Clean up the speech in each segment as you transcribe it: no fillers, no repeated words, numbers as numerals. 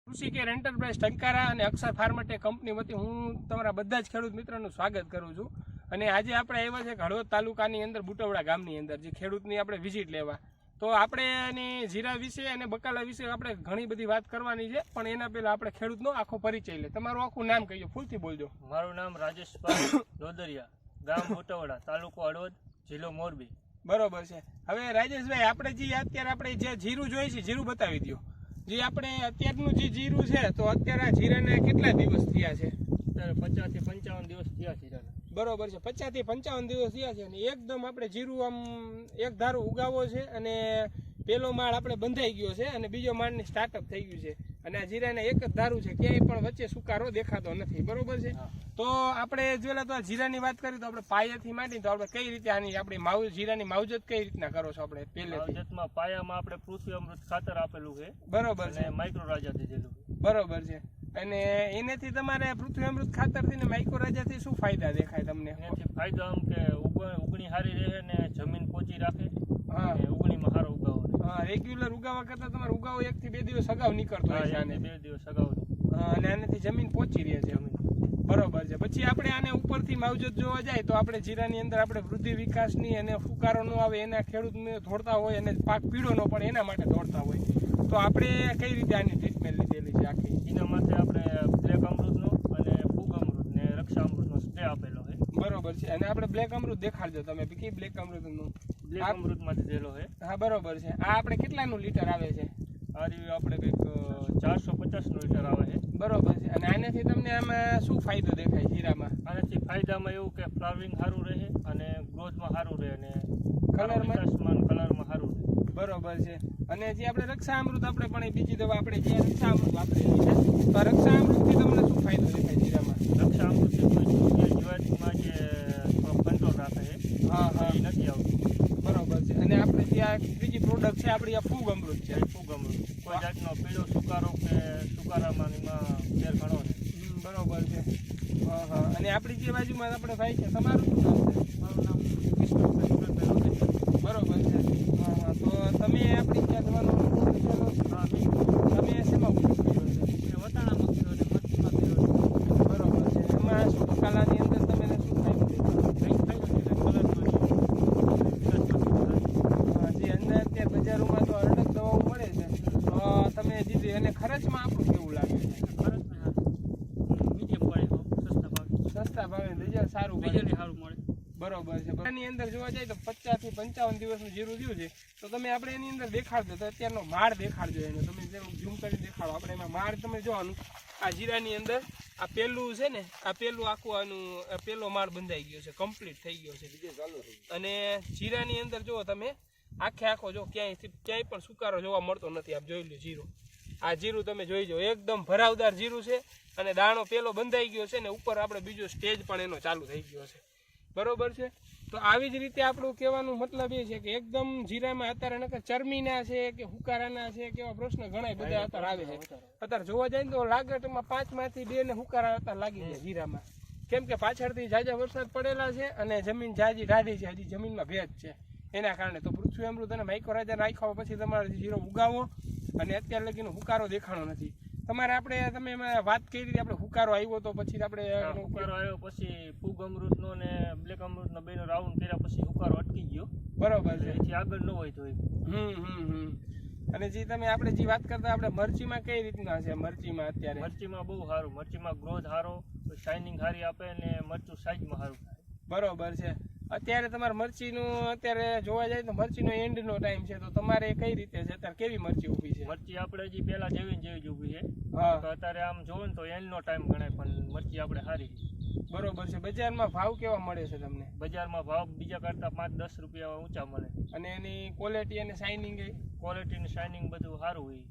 કૃષિ care enterprise Tankara અને અક્ષર Farmtrac company વતી હું તમારા બધા જ ખેડૂત મિત્રોનું સ્વાગત કરું છું. અને આજે આપણે આવ્યા છે હળવદ તાલુકાની અંદર બુટવડા ગામની અંદર જે ખેડૂતની આપણે વિઝિટ લેવા. તો આપણે એની જીરા વિશે અને બકાલા વિશે આપણે ઘણી બધી વાત કરવાની છે, પણ એના પહેલાં આપણે ખેડૂતનો આખો પરિચય લે. તમારું આખું નામ કહીજો, ફૂલથી બોલજો. મારું નામ રાજેશભાઈ દોદરિયા, ગામ બુટવડા, તાલુકો હળવદ, જિલ્લો મોરબી. બરોબર છે. હવે રાજેશભાઈ, આપણે જે અત્યારે આપણે જે જીરું જોઈએ છે, જીરું બતાવી દો. જે આપણે અત્યારનું જે જીરું છે, તો અત્યારે આ જીરાને કેટલા દિવસ થયા છે? અત્યારે 50 થી 55 દિવસ થયા જીરાને. બરોબર છે, 50 થી 55 દિવસ થયા છે અને એકદમ આપણે જીરું આમ એક ધારું ઉગાવો છે અને પેલો માળ આપણે બંધાઈ ગયો છે અને બીજો માળની સ્ટાર્ટઅપ થઈ ગયું છે અને આ જીરાને એક જ ધારું છે, ક્યાંય પણ વચ્ચે સુકારો દેખાતો નથી. બરોબર છે. તો આપણે જોયેલા તો આ જીરાની વાત કરીએ તો આપણે પાયાથી માંડી તો આપણે કઈ રીતે આની આપણી જીરાની માવજત કઈ રીતના કરો છો? આપણે પહેલેથી માવજતમાં પાયામાં આપણે પૃથ્વી અમૃત ખાતર આપેલું છે. બરોબર છે. અને માઇક્રો રાજા દીધેલું. બરોબર છે. અને એનેથી તમારે પૃથ્વી અમૃત ખાતરથી ને માઇક્રો રાજાથી શું ફાયદા દેખાય તમને? એનાથી ફાયદો આમ કે ઉગણી સારી રહે ને જમીન પોચી રાખે. હા, ઉગણીમાં સારો ઉગાવો. હા, રેગ્યુલર ઉગાવા કરતા તમારે ઉગાવો 1 થી 2 દિવસ અગાઉ નીકળતો હોય છે આને. 2 દિવસ અગાઉ. અને આનાથી જમીન પહોંચી રહે છે. બરોબર છે. પછી આપણે આને ઉપરથી માવજત જોવા જાય તો આપણે જીરાની અંદર આપણે વૃદ્ધિ વિકાસની અને ફુકારો ન આવે એના ખેડૂતને દોડતા હોય અને પાક પીળો ન પડે એના માટે દોડતા હોય. તો આપણે કઈ રીતે આની ટ્રીટમેન્ટ લીધેલી છે આખી? એના માટે આપણે બ્લેક અમૃતનો અને ફૂગ અમૃત ને રક્ષા અમૃતનો સ્પ્રે આપેલો છે. બરોબર છે. અને આપણે બ્લેક અમૃત દેખાડજો તમે કે બ્લેક અમૃતનું. બ્લેક અમૃતમાં દીધેલો છે. હા, બરોબર છે. આ આપણે કેટલાનું લીટર આવે છે? આ રહ્યું આપણે કંઈક 450 લીટર આવે છે. બરોબર છે. અને આનાથી તમને આમાં શું ફાયદો દેખાય જીરામાં? આનાથી ફાયદામાં એવું કે ફ્લાવરિંગ સારું રહે અને ગ્રોથમાં સારું રહે અને કલરમાં સારું રહે. બરોબર છે. અને જે આપણે રક્ષા અમૃત આપણે પણ બીજી દવા આપણે જે રક્ષા અમૃત વાપરેલી છે, તો રક્ષા અમૃતથી તમને શું ફાયદો દેખાય જીરામાં? રક્ષા અમૃતથી કોઈ જીવાતમાં જે કંટ્રોલ રાખે છે. હા, હા, એ નથી આવતું. બરોબર છે. અને આપણે જે આ ત્રીજી પ્રોડક્ટ છે આપણી આ ફૂગ અમૃત છે. ફૂગ અમૃત કોઈ જાતનો પીળો સુકારો કે સુકારામાં એમાં ફેર ઘણો છે. બરોબર છે. હા, હા. અને આપણી જે બાજુમાં આપણે ભાઈ છે, તમારું શું નામ છે? મારું નામ કૃષ્ણભાઈ. બરોબર છે. હા, હા. તો તમે આપણી ત્યાં તમારો તમે શેમાં ઉપયોગ કર્યો છે? વટાણામાં કર્યો ને મચ્છીમાં કર્યો છે. બરોબર છે. એમાં શું બકાલાની અંદર તમે શું ફાયદો દેખાય? કંઈક ફાયદો છે. જે અંદર અત્યારે બજારોમાં તો અઢળક દવાઓ મળે છે, તો તમે દીધી અને ખર્ચમાં આપણું કેવું લાગે છે? મીડિયમ પડે, સસ્તા ભાવે રિઝલ્ટ સારું મળે. રિઝલ્ટ સારું મળે. બરોબર છે. એની અંદર જોવા જાય તો 50 થી 55 દિવસનું જીરું થયું છે, તો તમે આપણે એની અંદર દેખાડજો તો અત્યારનો માળ દેખાડજો એનો. તમે જેમ ઝૂમ કરી દેખાડો. આપણે એમાં માળ તમે જોવાનું આ જીરાની અંદર આ પેલું છે ને, આ પેલું આખું આનું પેલો માળ બંધાઈ ગયો છે, કમ્પ્લીટ થઈ ગયો છે. અને જીરાની અંદર જો તમે આખો જો ક્યાંય પણ સુકારો જોવા મળતો નથી. આપ જોઈ લો જીરું, આ જીરું તમે જોઈ જો એકદમ ભરાવદાર જીરું છે અને દાણો પેલો બંધાઈ ગયો છે ને ઉપર આપણે બીજો સ્ટેજ પણ એનો ચાલુ થઈ ગયો છે. બરોબર છે. તો આવી જ રીતે આપણું કહેવાનું મતલબ એ છે કે એકદમ જીરામાં અત્યારે નકર ચરમીના છે કે હુકારાના છે કે એવા પ્રશ્ન ઘણા બધા અત્યારે આવે છે. અત્યારે જોવા જાય ને તો લાગટમાં 5 માંથી 2 ને હુકારા અત્યારે લાગી જાય જીરામાં. કેમ કે પાછળથી ઝાઝા વરસાદ પડેલા છે અને જમીન ઝાઝી ઢાઢી છે, હજી જમીનમાં ભેજ છે, એના કારણે. તો પૃથ્વી અમૃત અને માઇક્રો રાજા નાખ્યા પછી તમારે જીરો ઉગાવો અને અત્યાર લગીનો હુકારો દેખાણો નથી. તમારે આપણે તમે એમાં વાત કરી હતી આપણે હુકારો આવ્યો તો પછી આપણે હુકારો આવ્યો પછી ફૂગ અમૃતનો ને બ્લેક અમૃતનો બેનો રાઉન્ડ કર્યા પછી હુકારો અટકી ગયો. બરોબર છે. એથી આગળ ન હોય તો અને જે તમે આપણે જે વાત કરતા આપણે મરચીમાં કઈ રીતના છે? મરચીમાં અત્યારે મરચીમાં બહુ સારું, મરચીમાં ગ્રોથ સારો, શાઇનિંગ સારી આપે ને મરચું સાઈઝમાં સારું થાય. બરોબર છે. અત્યારે તમારે મરચીનું અત્યારે જોવા જાય તો મરચીનો એન્ડનો ટાઈમ છે, તો તમારે કઈ રીતે છે અત્યારે? કેવી મરચી ઊભી છે? મરચી આપણે હજી પહેલા જેવી જ ઊભી છે. હા, તો અત્યારે આમ જોવો ને તો એન્ડનો ટાઈમ ગણાય પણ મરચી આપણે સારી. બરોબર છે. બજારમાં ભાવ કેવા મળે છે તમને? બજારમાં ભાવ બીજા કરતાં 5-10 રૂપિયા ઊંચા મળે. અને એની ક્વોલિટી અને શાઇનિંગ? ક્વોલિટી ને શાઇનિંગ બધું સારું હોય.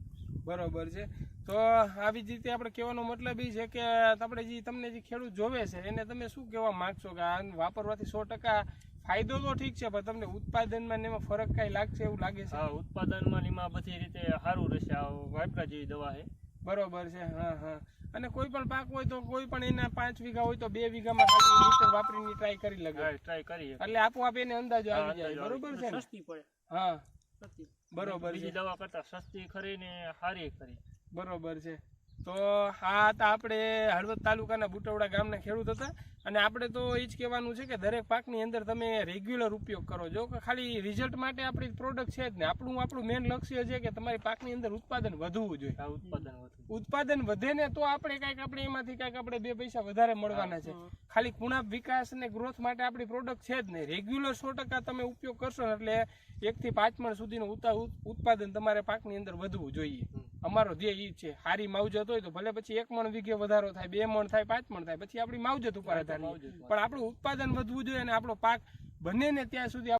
બરોબર છે. તો આવી જ રીતે આપણે કહેવાનો મતલબ એ છે કે આપણે જે તમને જે ખેડૂત જોવે છે એને તમે શું કહેવા માગશો કે આ વાપરવાથી 100% ફાયદો તો ઠીક છે, પણ તમને ઉત્પાદનમાં એમાં ફરક કાંઈ લાગશે એવું લાગે છે? હા, ઉત્પાદનમાં એમાં બધી રીતે સારું રહેશે. આ વાપરા જેવી દવા છે. બરોબર છે. હા, હા. અને કોઈ પણ પાક હોય તો કોઈ પણ એના 5 વીઘા હોય તો 2 વીઘામાં ખાલી મીટર વાપરીને ટ્રાય કરી લગે. ટ્રાય કરીએ એટલે આપોઆપ એને અંદાજો આવી જાય. બરોબર છે. સસ્તી પડે. હા, સસ્તી. બરોબર. બીજી દવા કરતા સસ્તી ખરી ને સારી ખરી. બરોબર છે. તો આ હતા આપણે હળવદ તાલુકાના બુટવડા ગામના ખેડૂત હતા અને આપણે તો એ જ કહેવાનું છે કે દરેક પાકની અંદર તમે રેગ્યુલર ઉપયોગ કરો. જો કે ખાલી રિઝલ્ટ માટે આપણી પ્રોડક્ટ છે જ ને, આપણું મેઇન લક્ષ્ય છે કે તમારી પાકની અંદર ઉત્પાદન વધવું જોઈએ. આ ઉત્પાદન વધે ને તો આપણે એમાંથી કાંઈક આપણે 2 પૈસા વધારે મળવાના છે. ખાલી કુણાપ વિકાસ અને ગ્રોથ માટે આપણી પ્રોડક્ટ છે જ નહીં. રેગ્યુલર 100% તમે ઉપયોગ કરશો ને એટલે 1 થી 5 મણ સુધીનું ઉત્પાદન તમારે પાકની અંદર વધવું જોઈએ. અમારો ધ્યેય એ છે. સારી માવજત હોય તો ભલે પછી 1 મણ વીઘે વધારો થાય, 2 મણ થાય, 5 મણ થાય, પછી આપણી માવજત ઉપર આધાર. પણ આપણું ઉત્પાદન વધવું જોઈએ અને આપણો પાક બને ને ત્યાં સુધી